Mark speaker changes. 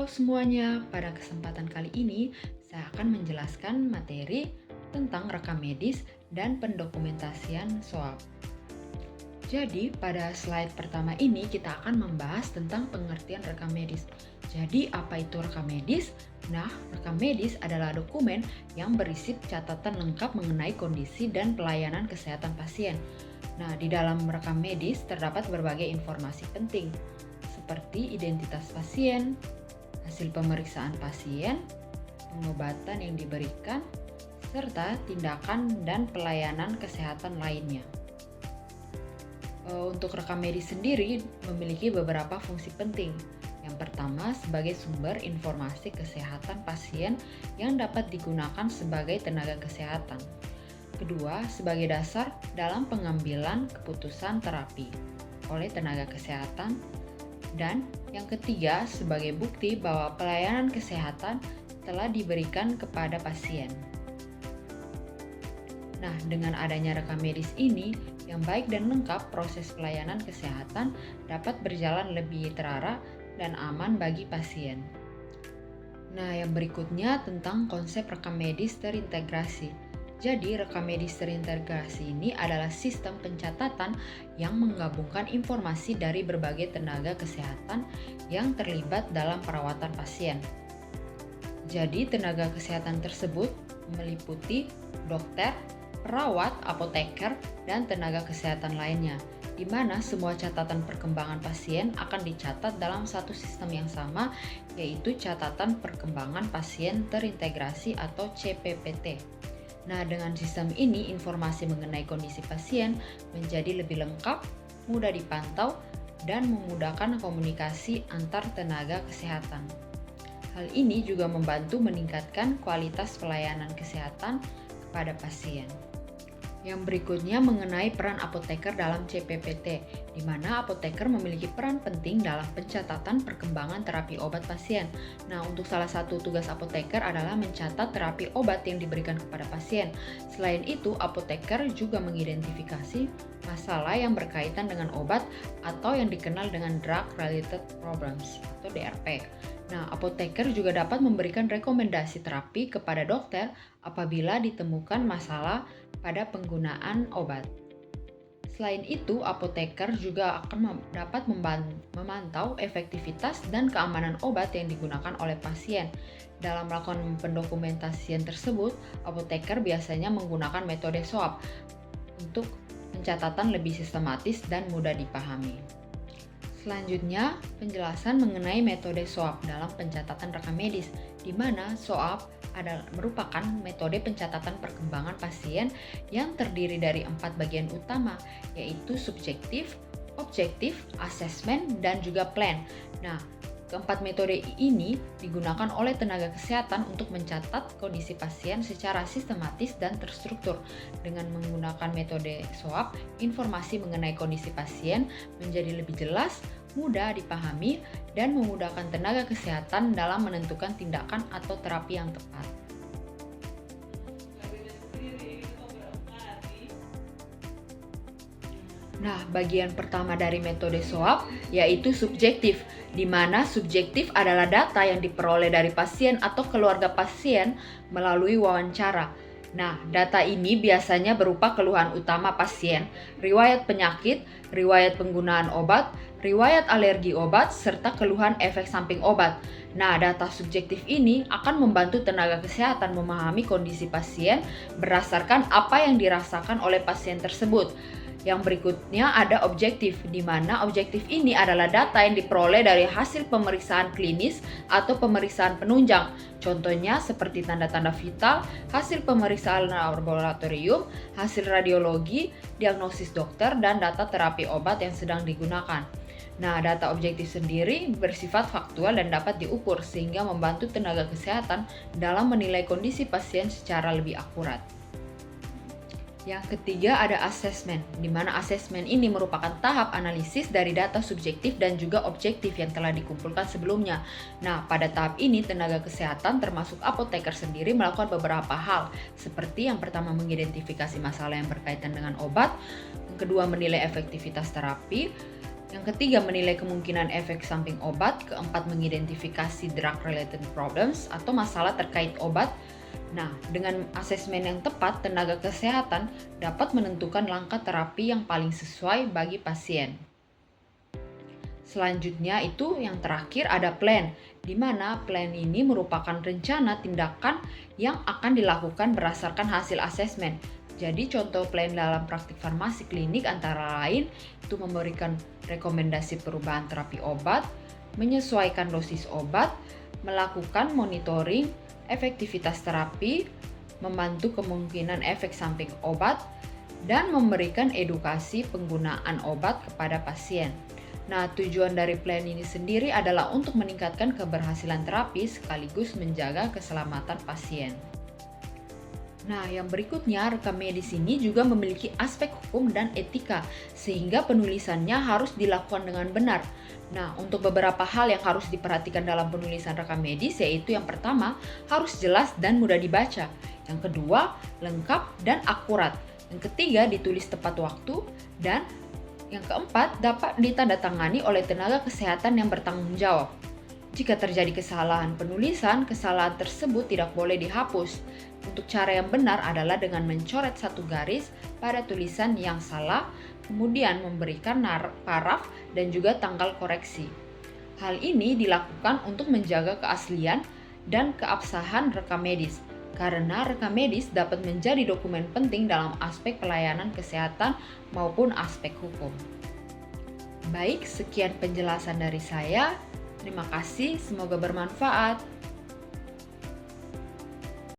Speaker 1: Halo semuanya, pada kesempatan kali ini saya akan menjelaskan materi tentang rekam medis dan pendokumentasian SOAP. Jadi, pada slide pertama ini kita akan membahas tentang pengertian rekam medis. Jadi, apa itu rekam medis? Nah, rekam medis adalah dokumen yang berisi catatan lengkap mengenai kondisi dan pelayanan kesehatan pasien. Nah, di dalam rekam medis terdapat berbagai informasi penting, seperti identitas pasien, hasil pemeriksaan pasien, pengobatan yang diberikan, serta tindakan dan pelayanan kesehatan lainnya. Untuk rekam medis sendiri memiliki beberapa fungsi penting. Yang pertama, sebagai sumber informasi kesehatan pasien yang dapat digunakan sebagai tenaga kesehatan. Kedua, sebagai dasar dalam pengambilan keputusan terapi oleh tenaga kesehatan. Dan yang ketiga, sebagai bukti bahwa pelayanan kesehatan telah diberikan kepada pasien. Nah, dengan adanya rekam medis ini, yang baik dan lengkap, proses pelayanan kesehatan dapat berjalan lebih terarah dan aman bagi pasien. Nah, yang berikutnya tentang konsep rekam medis terintegrasi. Jadi, rekam medis terintegrasi ini adalah sistem pencatatan yang menggabungkan informasi dari berbagai tenaga kesehatan yang terlibat dalam perawatan pasien. Jadi, tenaga kesehatan tersebut meliputi dokter, perawat, apoteker, dan tenaga kesehatan lainnya, di mana semua catatan perkembangan pasien akan dicatat dalam satu sistem yang sama, yaitu catatan perkembangan pasien terintegrasi atau CPPT. Nah, dengan sistem ini, informasi mengenai kondisi pasien menjadi lebih lengkap, mudah dipantau, dan memudahkan komunikasi antar tenaga kesehatan. Hal ini juga membantu meningkatkan kualitas pelayanan kesehatan kepada pasien. Yang berikutnya mengenai peran apoteker dalam CPPT, di mana apoteker memiliki peran penting dalam pencatatan perkembangan terapi obat pasien. Nah, untuk salah satu tugas apoteker adalah mencatat terapi obat yang diberikan kepada pasien. Selain itu, apoteker juga mengidentifikasi masalah yang berkaitan dengan obat atau yang dikenal dengan Drug Related Problems atau DRP. Nah, apoteker juga dapat memberikan rekomendasi terapi kepada dokter apabila ditemukan masalah pada penggunaan obat. Selain itu, apoteker juga akan dapat memantau efektivitas dan keamanan obat yang digunakan oleh pasien. Dalam melakukan pendokumentasian tersebut, apoteker biasanya menggunakan metode SOAP untuk pencatatan lebih sistematis dan mudah dipahami. Selanjutnya, penjelasan mengenai metode SOAP dalam pencatatan rekam medis, di mana SOAP merupakan metode pencatatan perkembangan pasien yang terdiri dari 4 bagian utama, yaitu subjektif, objektif, asesmen, dan juga plan. Nah, keempat metode ini digunakan oleh tenaga kesehatan untuk mencatat kondisi pasien secara sistematis dan terstruktur. Dengan menggunakan metode SOAP, informasi mengenai kondisi pasien menjadi lebih jelas, mudah dipahami, dan memudahkan tenaga kesehatan dalam menentukan tindakan atau terapi yang tepat. Nah, bagian pertama dari metode SOAP yaitu subjektif, di mana subjektif adalah data yang diperoleh dari pasien atau keluarga pasien melalui wawancara. Nah, data ini biasanya berupa keluhan utama pasien, riwayat penyakit, riwayat penggunaan obat, riwayat alergi obat, serta keluhan efek samping obat. Nah, data subjektif ini akan membantu tenaga kesehatan memahami kondisi pasien berdasarkan apa yang dirasakan oleh pasien tersebut. Yang berikutnya ada objektif, di mana objektif ini adalah data yang diperoleh dari hasil pemeriksaan klinis atau pemeriksaan penunjang. Contohnya seperti tanda-tanda vital, hasil pemeriksaan laboratorium, hasil radiologi, diagnosis dokter, dan data terapi obat yang sedang digunakan. Nah, data objektif sendiri bersifat faktual dan dapat diukur sehingga membantu tenaga kesehatan dalam menilai kondisi pasien secara lebih akurat. Yang ketiga ada asesmen, di mana asesmen ini merupakan tahap analisis dari data subjektif dan juga objektif yang telah dikumpulkan sebelumnya. Nah, pada tahap ini tenaga kesehatan termasuk apoteker sendiri melakukan beberapa hal, seperti yang pertama mengidentifikasi masalah yang berkaitan dengan obat, yang kedua menilai efektivitas terapi, Yang ketiga, menilai kemungkinan efek samping obat. Keempat, mengidentifikasi drug-related problems atau masalah terkait obat. Nah, dengan asesmen yang tepat, tenaga kesehatan dapat menentukan langkah terapi yang paling sesuai bagi pasien. Selanjutnya itu yang terakhir ada plan, di mana plan ini merupakan rencana tindakan yang akan dilakukan berdasarkan hasil asesmen. Jadi contoh plan dalam praktik farmasi klinik antara lain itu memberikan rekomendasi perubahan terapi obat, menyesuaikan dosis obat, melakukan monitoring efektivitas terapi, membantu kemungkinan efek samping obat, dan memberikan edukasi penggunaan obat kepada pasien. Nah, tujuan dari plan ini sendiri adalah untuk meningkatkan keberhasilan terapi sekaligus menjaga keselamatan pasien. Nah, yang berikutnya, rekam medis ini juga memiliki aspek hukum dan etika, sehingga penulisannya harus dilakukan dengan benar. Nah, untuk beberapa hal yang harus diperhatikan dalam penulisan rekam medis, yaitu yang pertama, harus jelas dan mudah dibaca. Yang kedua, lengkap dan akurat. Yang ketiga, ditulis tepat waktu. Dan yang keempat, dapat ditandatangani oleh tenaga kesehatan yang bertanggung jawab. Jika terjadi kesalahan penulisan, kesalahan tersebut tidak boleh dihapus. Untuk cara yang benar adalah dengan mencoret satu garis pada tulisan yang salah, kemudian memberikan paraf dan juga tanggal koreksi. Hal ini dilakukan untuk menjaga keaslian dan keabsahan rekam medis, karena rekam medis dapat menjadi dokumen penting dalam aspek pelayanan kesehatan maupun aspek hukum. Baik, sekian penjelasan dari saya. Terima kasih, semoga bermanfaat.